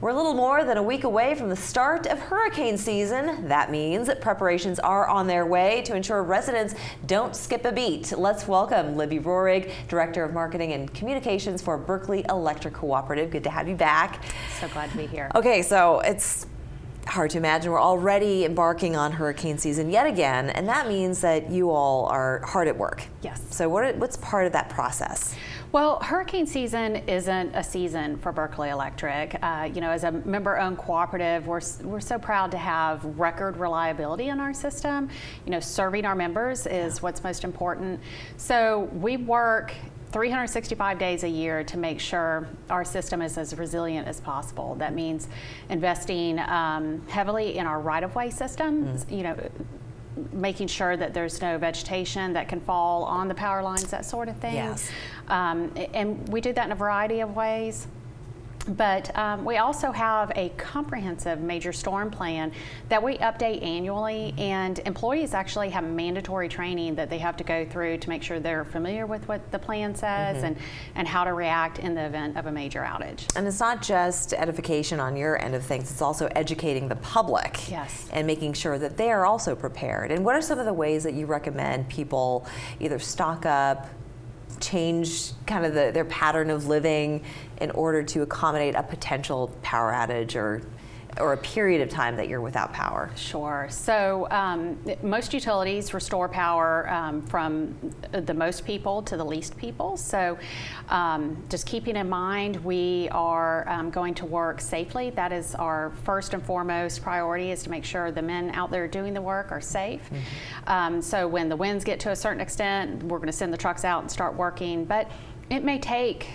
We're a little more than a week away from the start of hurricane season. That means that preparations are on their way to ensure residents don't skip a beat. Let's welcome Libby Roerig, Director of Marketing and Communications for Berkeley Electric Cooperative. Good to have you back. So glad to be here. Okay, so it's hard to imagine we're already embarking on hurricane season yet again, and that means that you all are hard at work. Yes. So what's part of that process? Well, hurricane season isn't a season for Berkeley Electric. As a member-owned cooperative, we're so proud to have record reliability in our system. Serving our members is what's most important. So we work 365 days a year to make sure our system is as resilient as possible. That means investing heavily in our right-of-way systems, making sure that there's no vegetation that can fall on the power lines, that sort of thing. Yes. And we do that in a variety of ways. But we also have a comprehensive major storm plan that we update annually, and employees actually have mandatory training that they have to go through to make sure they're familiar with what the plan says and how to react in the event of a major outage. And it's not just edification on your end of things, it's also educating the public. Yes. And making sure that they are also prepared. And what are some of the ways that you recommend people either stock up, change kind of their pattern of living in order to accommodate a potential power outage or a period of time that you're without power? Sure. So most utilities restore power from the most people to the least people. So just keeping in mind we are going to work safely. That is our first and foremost priority, is to make sure the men out there doing the work are safe. So when the winds get to a certain extent, we're going to send the trucks out and start working. But it may take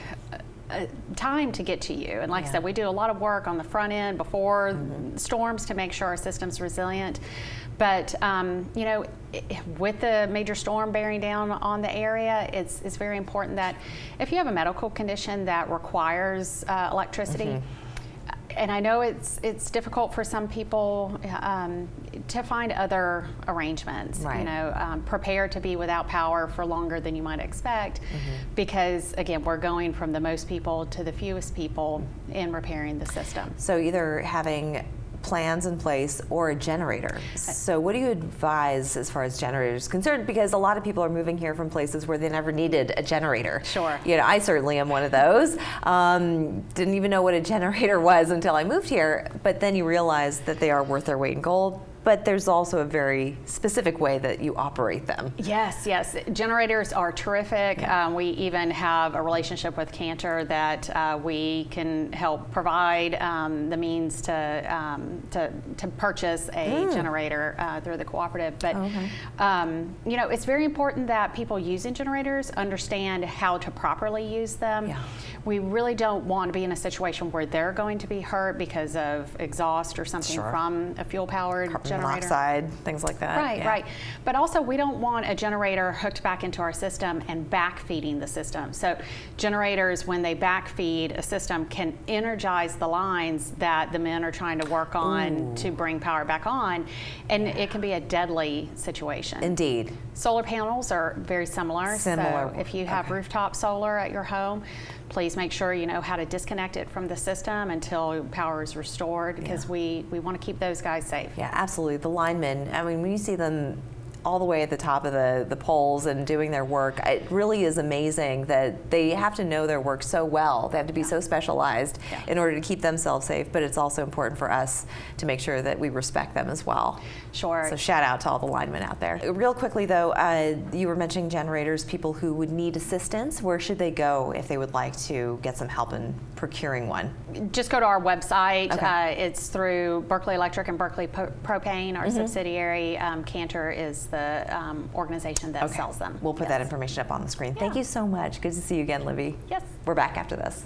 time to get to you, and like I said, we do a lot of work on the front end before storms to make sure our system's resilient. But with the major storm bearing down on the area, it's very important that if you have a medical condition that requires electricity, and I know it's difficult for some people to find other arrangements. Right. Prepare to be without power for longer than you might expect, because again, we're going from the most people to the fewest people in repairing the system. So either having plans in place or a generator. So what do you advise as far as generators concerned? Because a lot of people are moving here from places where they never needed a generator. Sure. I certainly am one of those. Didn't even know what a generator was until I moved here, but then you realize that they are worth their weight in gold. But there's also a very specific way that you operate them. Yes. Generators are terrific. We even have a relationship with Cantor that we can help provide the means to purchase a generator through the cooperative. But it's very important that people using generators understand how to properly use them. Yeah. We really don't want to be in a situation where they're going to be hurt because of exhaust or something from a fuel-powered generator. Monoxide, things like that. Right. But also, we don't want a generator hooked back into our system and back-feeding the system. So generators, when they back-feed a system, can energize the lines that the men are trying to work on to bring power back on, and it can be a deadly situation. Indeed. Solar panels are very similar. So if you have rooftop solar at your home, please make sure you know how to disconnect it from the system until power is restored, because we want to keep those guys safe. Yeah, absolutely. The linemen, I mean, when you see them all the way at the top of the poles and doing their work, it really is amazing that they have to know their work so well. They have to be so specialized in order to keep themselves safe, but it's also important for us to make sure that we respect them as well. Sure. So shout out to all the linemen out there. Real quickly though, you were mentioning generators, people who would need assistance. Where should they go if they would like to get some help in procuring one? Just go to our website. It's through Berkeley Electric and Berkeley Propane, our subsidiary. Cantor is the organization that sells them. We'll put that information up on the screen. Thank you so much. Good to see you again, Libby. Yes. We're back after this.